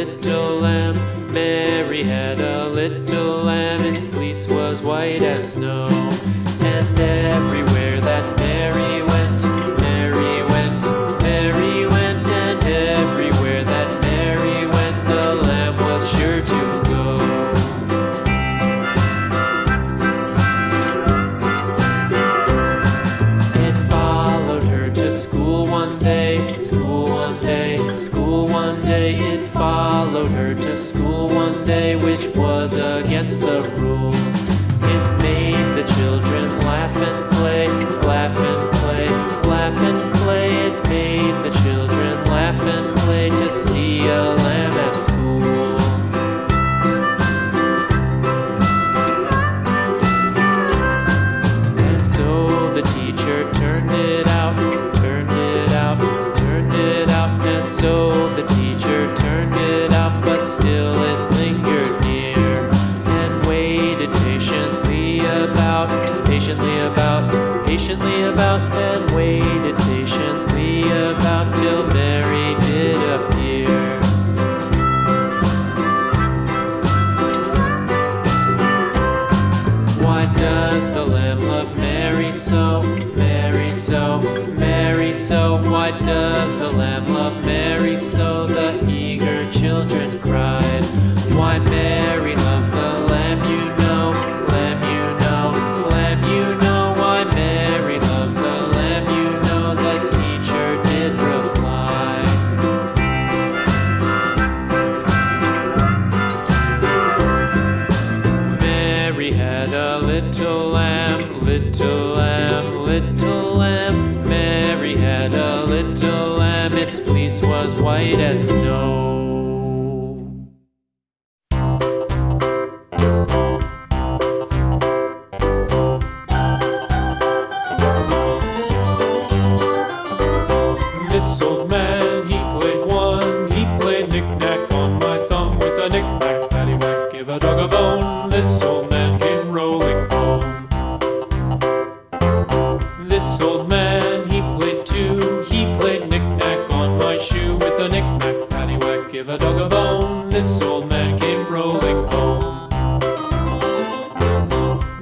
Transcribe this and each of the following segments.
little lamb. Mary had a little lamb, its fleece was white as snow. And everywhere that Mary went, Mary went, Mary went, and everywhere that Mary went, the lamb was sure to go. It followed her to school one day, school one day, school one day. It followed her to school one day, which was against the rules. It made the children laugh and play, laugh and play, laugh and play. It made the children laugh and play to see a lamb at school. And so the teacher turned it out, turned it out, turned it out. And so the teacher turned it out, but still it lingered near and waited patiently about, patiently about, and waited patiently about till Mary did appear. Why does the lamb love Mary so, Mary so, Mary so? Why does the lamb love Mary so? The eager children cried. Why Mary loves the lamb, you know, lamb, you know, lamb, you know. Why Mary loves the lamb, you know, the teacher did reply. Mary had a little lamb, little lamb, little lamb. Mary had a little lamb, its fleece was white as snow. This old man, he played one, he played knick-knack on my thumb. With a knick-knack, paddywhack, give a dog a bone. This old man came rolling home. This old man, he played two, he played knick-knack on my shoe. With a knick-knack, paddywhack, give a dog a bone. This old man came rolling home.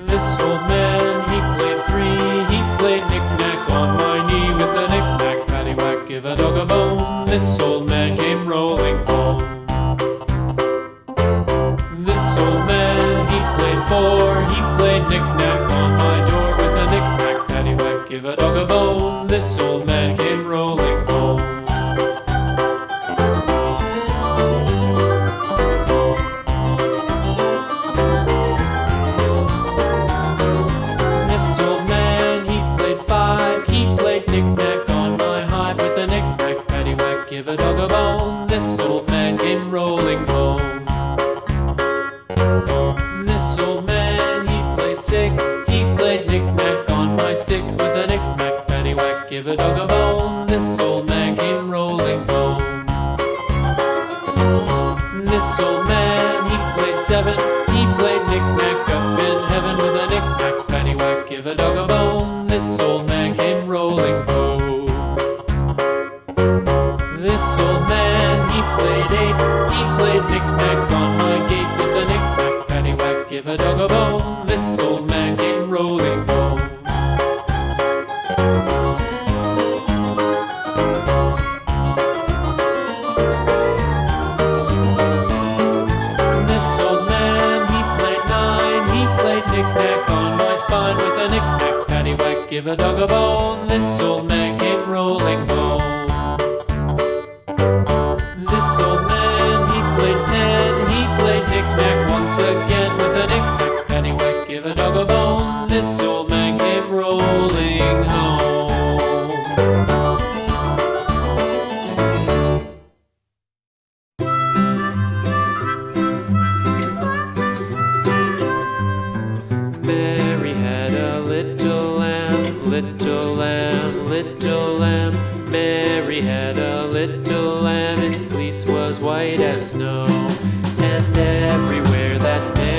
This old man, he played three, he played knick-knack on my knee. With a knick-knack, paddywhack, give a dog a bone. This old man came rolling home. This old man, he played four, he played knick-knack on my door. With a knick-knack, paddywhack, give a dog a bone. This old man came rolling home. This old man, he played five, he played knick-knack on my hive. With a knick-knack, paddywhack, give a dog a bone. This old man came rolling home. This old man, he played six, he played knick-knack on my sticks. With a knick-knack, paddywhack, give a dog a bone. This old man came rolling home. This old man, he played seven, he played knick-knack up in heaven. With a knick-knack, paddywhack, give a dog a bone. This old man came rolling home. This old man, he played eight, he played knick-knack on my gate. With a knick-knack, paddywhack, give a dog a bone. This old man came rolling home. This old man, he played nine, he played knick-knack on my spine. With a knick-knack, paddywhack, give a dog a bone. This old man came rolling home. This old man, he played ten, he played knick-knack once again. With a knick-knack, paddywhack, give a dog a bone. This old man came rolling home. Mary had a little lamb, little lamb, little lamb. Mary had a little lamb, its fleece was white as snow. And everywhere that Mary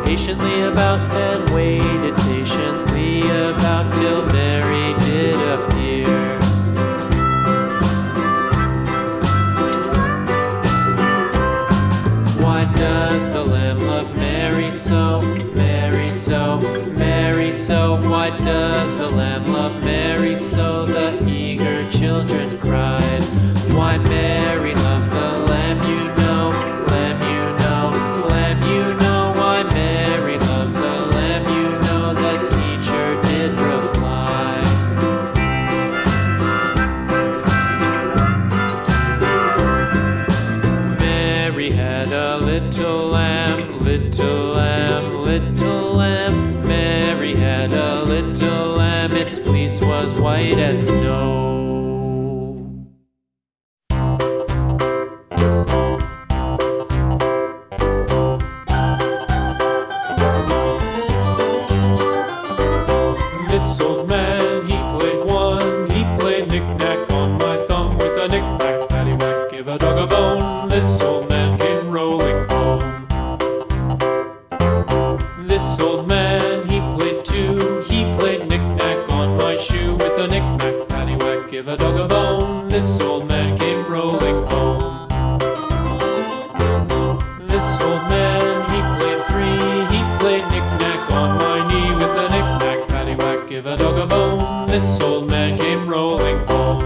patiently about, then waited patiently about till Mary did appear. Why does the lamb love Mary so, Mary so, Mary so? Why does the lamb love Mary so? The eager children cried. Why Mary loves the lamb, you know, lamb, you know, lamb, you know. Why Mary loves the lamb, you know, the teacher did reply. Mary had a little lamb, little lamb, little lamb. Mary had a little lamb, its fleece was white as snow. This old man, he played one, he played knick-knack on my thumb with a knick-knack, paddywhack, give a dog a bone. This old man came rolling home. This old man, he played two, he played knick-knack on my shoe with a knick-knack, paddywhack, give a dog a bone. This old man came rolling home. This old man, he played three, he played knick-knack on my knee with a knick-knack, paddywhack, give a dog a bone. This old man came rolling home.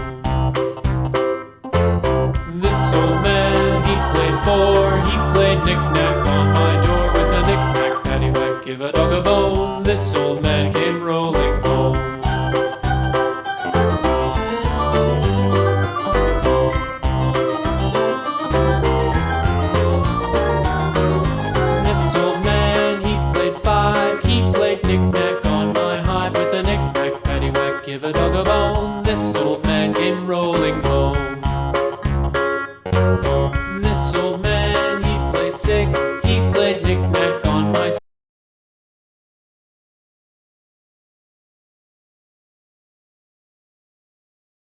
This old man, he played four, he played knick-knack on my door with a knick-knack, paddywhack, give a dog a bone. This old man came rolling home. This old man, he played five, he played knick-knack on my hive with a knick-knack, paddywhack, give a dog a bone.